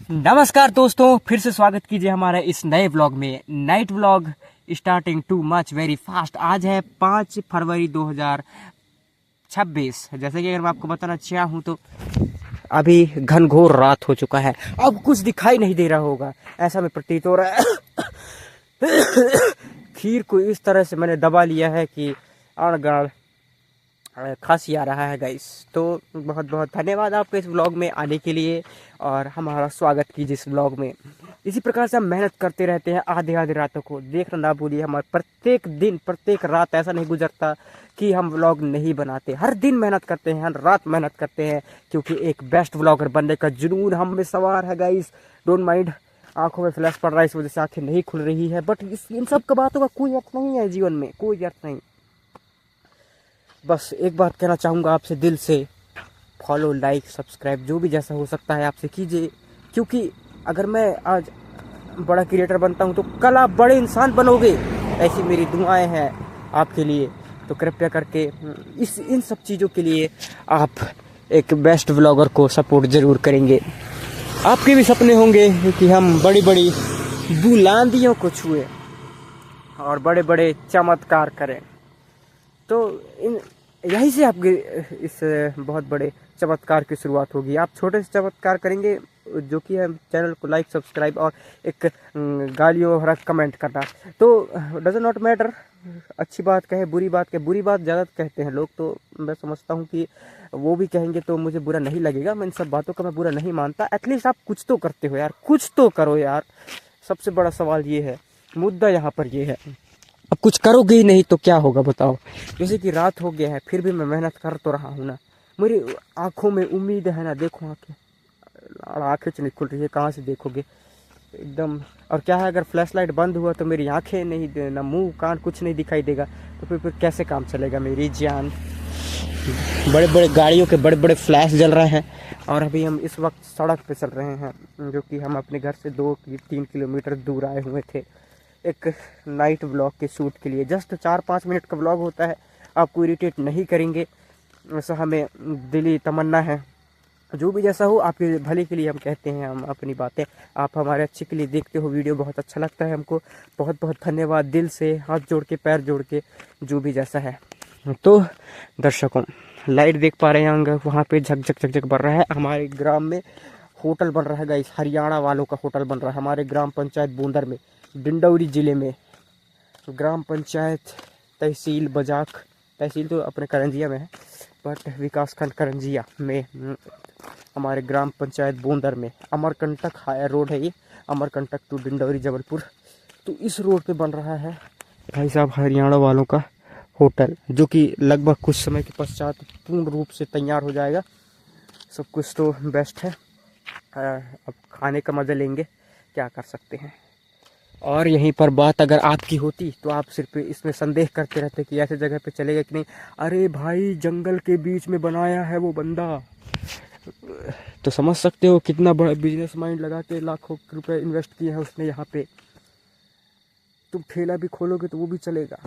नमस्कार दोस्तों, फिर से स्वागत कीजिए हमारे इस नए व्लॉग में। Night vlog starting too much very fast. आज है 5 फरवरी 2026। जैसे कि अगर मैं आपको बताना चाहूँ तो अभी घनघोर रात हो चुका है। अब कुछ दिखाई नहीं दे रहा होगा, ऐसा में प्रतीत हो रहा है। खीर को इस तरह से मैंने दबा लिया है कि अड़गड़ खांसी आ रहा है गाइस। तो बहुत बहुत धन्यवाद आपके इस व्लॉग में आने के लिए और हमारा स्वागत कीजिए इस व्लॉग में। इसी प्रकार से हम मेहनत करते रहते हैं आधे आधे रातों को। देखना ना भूलिए, हमारे प्रत्येक दिन प्रत्येक रात ऐसा नहीं गुजरता कि हम व्लॉग नहीं बनाते। हर दिन मेहनत करते हैं, हर रात मेहनत करते हैं, क्योंकि एक बेस्ट व्लॉगर बनने का जुनून हम में सवार है गाइस। डोंट माइंड, आंखों में फ्लैश पड़ रहा है, इस वजह से आंखें नहीं खुल रही है, बट इन सब का बातों का कोई अर्थ नहीं है जीवन में, कोई अर्थ नहीं। बस एक बात कहना चाहूँगा आपसे दिल से, फॉलो, लाइक, सब्सक्राइब जो भी जैसा हो सकता है आपसे कीजिए, क्योंकि अगर मैं आज बड़ा क्रिएटर बनता हूँ तो कल आप बड़े इंसान बनोगे, ऐसी मेरी दुआएं हैं आपके लिए। तो कृपया करके इन सब चीज़ों के लिए आप एक बेस्ट व्लॉगर को सपोर्ट ज़रूर करेंगे। आपके भी सपने होंगे कि हम बड़ी बड़ी बुलंदियों को छुए और बड़े बड़े चमत्कार करें। तो यहीं से आपके इस बहुत बड़े चमत्कार की शुरुआत होगी। आप छोटे से चमत्कार करेंगे, जो कि है चैनल को लाइक, सब्सक्राइब और एक गालियों भरा कमेंट करना। तो डजंट नॉट मैटर, अच्छी बात कहे, बुरी बात कहे, बुरी बात ज़्यादा कहते हैं लोग, तो मैं समझता हूँ कि वो भी कहेंगे तो मुझे बुरा नहीं लगेगा। मैं इन सब बातों का मैं बुरा नहीं मानता। एटलीस्ट आप कुछ तो करते हो यार, कुछ तो करो यार। सबसे बड़ा सवाल ये है, मुद्दा यहाँ पर ये है। अब कुछ करोगे ही नहीं तो क्या होगा बताओ। जैसे कि रात हो गया है, फिर भी मैं मेहनत कर तो रहा हूँ ना। मेरी आंखों में उम्मीद है ना, देखो आंखें नहीं खुल रही है, कहाँ से देखोगे एकदम। और क्या है, अगर फ्लैश लाइट बंद हुआ तो मेरी आंखें नहीं, ना मुंह कान कुछ नहीं दिखाई देगा, तो फिर कैसे काम चलेगा मेरी जान। बड़े बड़े गाड़ियों के बड़े बड़े फ्लैश जल रहे हैं और अभी हम इस वक्त सड़क पे चल रहे हैं, जो कि हम अपने घर से 2-3 किलोमीटर दूर आए हुए थे एक नाइट व्लॉग के शूट के लिए। जस्ट 4-5 मिनट का व्लॉग होता है, आपको इरिटेट नहीं करेंगे, ऐसा हमें दिली तमन्ना है। जो भी जैसा हो, आपके भले के लिए हम कहते हैं, हम अपनी बातें आप हमारे अच्छे के लिए देखते हो। वीडियो बहुत अच्छा लगता है हमको, बहुत बहुत धन्यवाद दिल से, हाथ जोड़ के, पैर जोड़ के, जो भी जैसा है। तो दर्शकों, लाइट देख पा रहे हैं वहाँ पे झकझक झकझक बढ़ रहा है। हमारे ग्राम में होटल बन रहा है गाइस, हरियाणा वालों का होटल बन रहा है हमारे ग्राम पंचायत बूंदर में, डिंडौरी ज़िले में। ग्राम पंचायत तहसील बजाक, तहसील तो अपने करंजिया में है, बट विकासखंड करंजिया में हमारे ग्राम पंचायत बूंदर में अमरकंटक रोड है ये, अमरकंटक टू डिंडौरी जबलपुर। तो इस रोड पे बन रहा है भाई साहब हरियाणा वालों का होटल, जो कि लगभग कुछ समय के पश्चात पूर्ण रूप से तैयार हो जाएगा। सब कुछ तो बेस्ट है, अब खाने का मज़ा लेंगे, क्या कर सकते हैं। और यहीं पर बात अगर आपकी होती तो आप सिर्फ इसमें संदेह करते रहते कि ऐसे जगह पे चलेगा कि नहीं। अरे भाई, जंगल के बीच में बनाया है वो बंदा, तो समझ सकते हो कितना बड़ा बिजनेस माइंड लगा के लाखों रुपए इन्वेस्ट किए हैं उसने यहाँ पे। तुम ठेला भी खोलोगे तो वो भी चलेगा,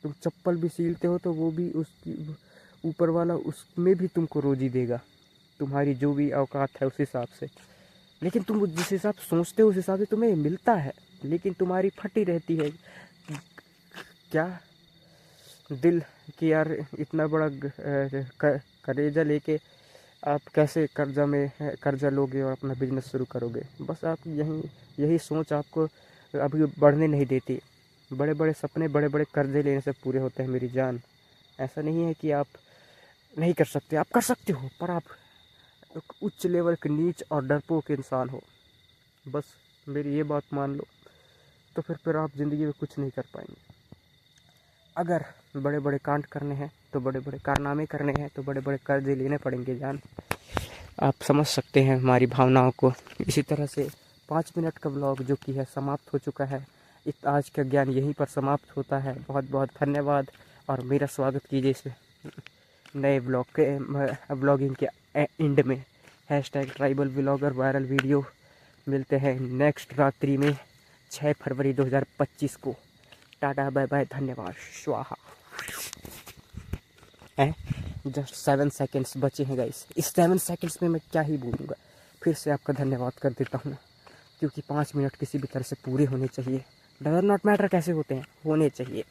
तुम चप्पल भी सीलते हो तो वो भी, उसकी ऊपर वाला उसमें भी तुमको रोजी देगा, तुम्हारी जो भी औकात है उस हिसाब से। लेकिन तुम जिस हिसाब से सोचते हो उस हिसाब से तुम्हें मिलता है, लेकिन तुम्हारी फटी रहती है क्या दिल कि यार इतना बड़ा कर्जा लेके आप कैसे कर्जा लोगे और अपना बिजनेस शुरू करोगे। बस आप यही सोच आपको अभी बढ़ने नहीं देती। बड़े बड़े सपने बड़े बड़े कर्जे लेने से पूरे होते हैं मेरी जान। ऐसा नहीं है कि आप नहीं कर सकते, आप कर सकते हो, पर आप उच्च लेवल के नीच और डरपोक इंसान हो। बस मेरी ये बात मान लो, तो फिर आप ज़िंदगी में कुछ नहीं कर पाएंगे। अगर बड़े बड़े कांड करने हैं तो बड़े बड़े कारनामे करने हैं तो बड़े बड़े कर्जे लेने पड़ेंगे जान। आप समझ सकते हैं हमारी भावनाओं को। इसी तरह से 5 मिनट का व्लॉग जो कि है समाप्त हो चुका है। इस आज का ज्ञान यहीं पर समाप्त होता है। बहुत बहुत धन्यवाद और मेरा स्वागत कीजिए इस नए ब्लॉगिंग के एंड में। #Tribal vlogger viral video. मिलते हैं नेक्स्ट रात्रि में 6 फरवरी 2025 को। टाटा बाय बाय, धन्यवाद, स्वाहा। जस्ट 7 सेकेंड्स बचे हैं गाइस। इस 7 सेकेंड्स में मैं क्या ही बोलूँगा। फिर से आपका धन्यवाद कर देता हूँ, क्योंकि 5 मिनट किसी भी तरह से पूरे होने चाहिए। डज़ नॉट मैटर कैसे होते हैं, होने चाहिए।